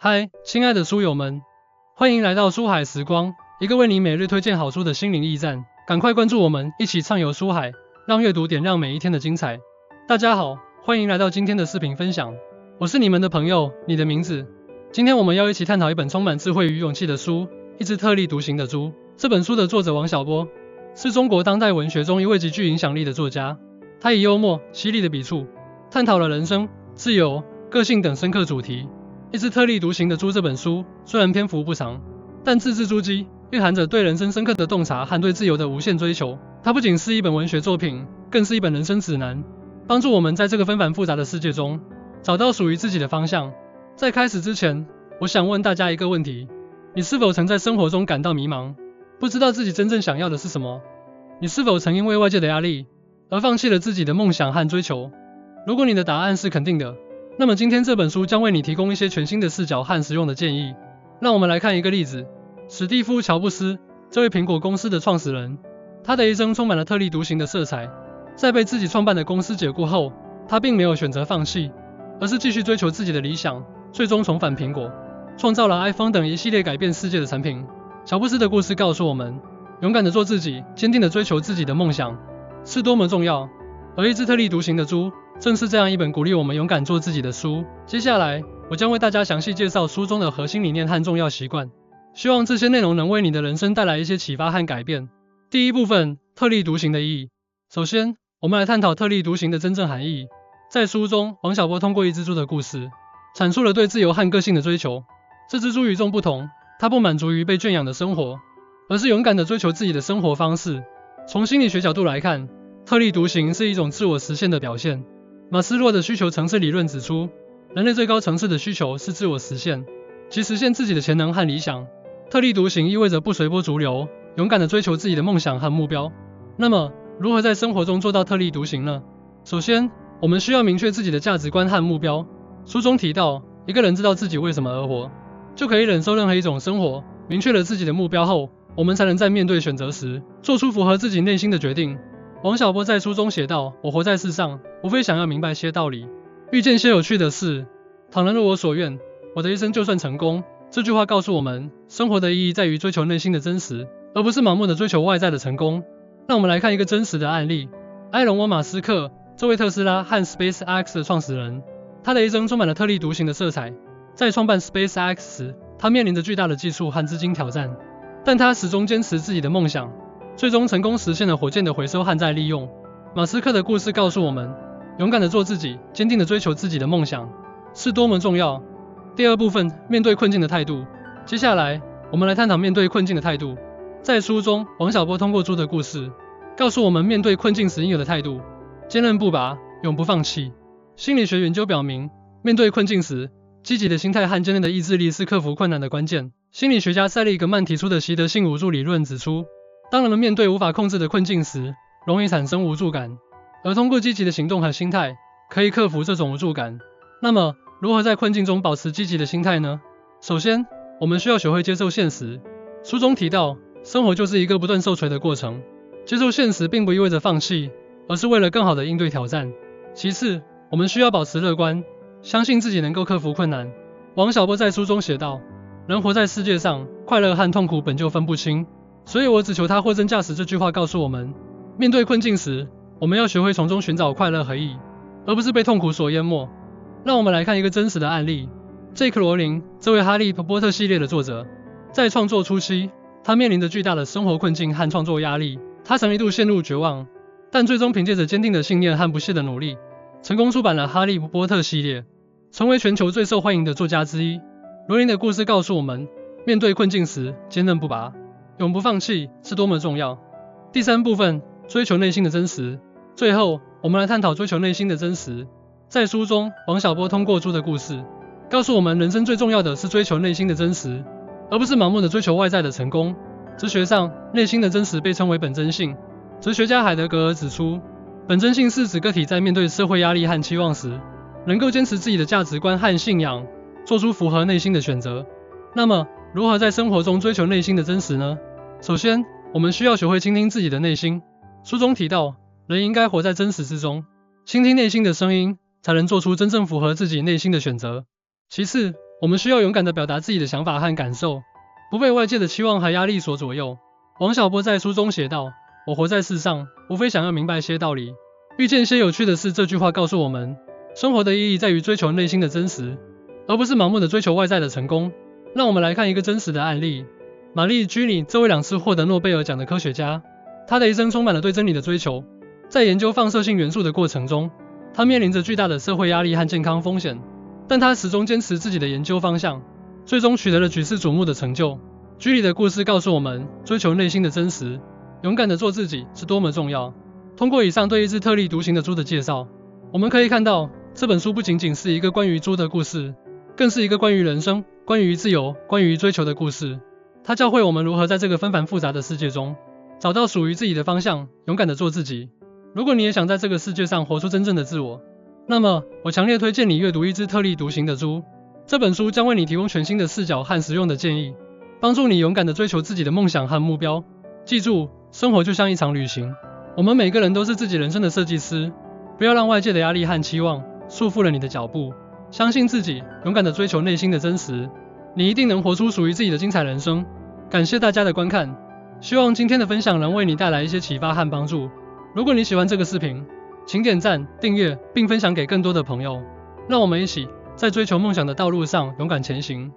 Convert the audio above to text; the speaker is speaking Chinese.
嗨，亲爱的书友们，欢迎来到书海时光，一个为你每日推荐好书的心灵驿站。赶快关注我们，一起畅游书海，让阅读点亮每一天的精彩。大家好，欢迎来到今天的视频分享，我是你们的朋友，你的名字。今天我们要一起探讨一本充满智慧与勇气的书，一只特立独行的猪。这本书的作者王小波，是中国当代文学中一位极具影响力的作家。他以幽默、犀利的笔触，探讨了人生、自由、个性等深刻主题。一只特立独行的猪这本书虽然篇幅不长，但字字珠玑，蕴含着对人生深刻的洞察和对自由的无限追求。它不仅是一本文学作品，更是一本人生指南，帮助我们在这个纷繁复杂的世界中找到属于自己的方向。在开始之前，我想问大家一个问题：你是否曾在生活中感到迷茫，不知道自己真正想要的是什么？你是否曾因为外界的压力而放弃了自己的梦想和追求？如果你的答案是肯定的，那么今天这本书将为你提供一些全新的视角和实用的建议。让我们来看一个例子。史蒂夫·乔布斯，这位苹果公司的创始人，他的一生充满了特立独行的色彩。在被自己创办的公司解雇后，他并没有选择放弃，而是继续追求自己的理想，最终重返苹果，创造了 iPhone 等一系列改变世界的产品。乔布斯的故事告诉我们，勇敢地做自己，坚定地追求自己的梦想，是多么重要。而一只特立独行的猪，正是这样一本鼓励我们勇敢做自己的书。接下来，我将为大家详细介绍书中的核心理念和重要习惯，希望这些内容能为你的人生带来一些启发和改变。第一部分，特立独行的意义。首先，我们来探讨特立独行的真正含义。在书中，王小波通过一只猪的故事，阐述了对自由和个性的追求。这只猪与众不同，它不满足于被圈养的生活，而是勇敢地追求自己的生活方式。从心理学角度来看，特立独行是一种自我实现的表现。马斯洛的需求层次理论指出，人类最高层次的需求是自我实现，即实现自己的潜能和理想。特立独行意味着不随波逐流，勇敢地追求自己的梦想和目标。那么，如何在生活中做到特立独行呢？首先，我们需要明确自己的价值观和目标。书中提到，一个人知道自己为什么而活，就可以忍受任何一种生活。明确了自己的目标后，我们才能在面对选择时，做出符合自己内心的决定。王小波在书中写道，我活在世上，无非想要明白些道理，遇见些有趣的事。倘能如我所愿，我的一生就算成功。这句话告诉我们，生活的意义在于追求内心的真实，而不是盲目的追求外在的成功。让我们来看一个真实的案例。埃隆·马斯克，这位特斯拉和 SpaceX 的创始人，他的一生充满了特立独行的色彩。在创办 SpaceX 时，他面临着巨大的技术和资金挑战，但他始终坚持自己的梦想，最终成功实现了火箭的回收和再利用。马斯克的故事告诉我们，勇敢地做自己，坚定地追求自己的梦想，是多么重要。第二部分，面对困境的态度。接下来，我们来探讨面对困境的态度。在书中，王小波通过猪的故事，告诉我们面对困境时应有的态度：坚韧不拔，永不放弃。心理学研究表明，面对困境时，积极的心态和坚韧的意志力是克服困难的关键。心理学家塞利格曼提出的习得性无助理论指出，当人们面对无法控制的困境时，容易产生无助感，而通过积极的行动和心态，可以克服这种无助感。那么，如何在困境中保持积极的心态呢？首先，我们需要学会接受现实。书中提到，生活就是一个不断受锤的过程。接受现实并不意味着放弃，而是为了更好地应对挑战。其次，我们需要保持乐观，相信自己能够克服困难。王小波在书中写道，人活在世界上，快乐和痛苦本就分不清，所以我只求他货真价实。这句话告诉我们，面对困境时，我们要学会从中寻找快乐和意义，而不是被痛苦所淹没。让我们来看一个真实的案例。J.K. 罗琳，这位哈利波特系列的作者，在创作初期，他面临着巨大的生活困境和创作压力，他曾一度陷入绝望，但最终凭借着坚定的信念和不懈的努力，成功出版了哈利波特系列，成为全球最受欢迎的作家之一。罗琳的故事告诉我们，面对困境时，坚韧不拔，永不放弃是多么重要。第三部分，追求内心的真实。最后，我们来探讨追求内心的真实。在书中，王小波通过猪的故事，告诉我们人生最重要的是追求内心的真实，而不是盲目的追求外在的成功。哲学上，内心的真实被称为本真性。哲学家海德格尔指出，本真性是指个体在面对社会压力和期望时，能够坚持自己的价值观和信仰，做出符合内心的选择。那么，如何在生活中追求内心的真实呢？首先，我们需要学会倾听自己的内心。书中提到，人应该活在真实之中，倾听内心的声音，才能做出真正符合自己内心的选择。其次，我们需要勇敢地表达自己的想法和感受，不被外界的期望和压力所左右。王小波在书中写道：我活在世上，无非想要明白些道理，遇见些有趣的事。这句话告诉我们，生活的意义在于追求内心的真实，而不是盲目的追求外在的成功。让我们来看一个真实的案例。玛丽居里这位2次获得诺贝尔奖的科学家，她的一生充满了对真理的追求。在研究放射性元素的过程中，她面临着巨大的社会压力和健康风险，但她始终坚持自己的研究方向，最终取得了举世瞩目的成就。居里的故事告诉我们，追求内心的真实，勇敢地做自己是多么重要。通过以上对一只特立独行的猪的介绍，我们可以看到，这本书不仅仅是一个关于猪的故事，更是一个关于人生、关于自由、关于追求的故事。它教会我们如何在这个纷繁复杂的世界中，找到属于自己的方向，勇敢地做自己。如果你也想在这个世界上活出真正的自我，那么我强烈推荐你阅读《一只特立独行的猪》。这本书将为你提供全新的视角和实用的建议，帮助你勇敢地追求自己的梦想和目标。记住，生活就像一场旅行，我们每个人都是自己人生的设计师。不要让外界的压力和期望束缚了你的脚步，相信自己，勇敢地追求内心的真实，你一定能活出属于自己的精彩人生。感谢大家的观看，希望今天的分享能为你带来一些启发和帮助。如果你喜欢这个视频，请点赞、订阅并分享给更多的朋友，让我们一起在追求梦想的道路上勇敢前行。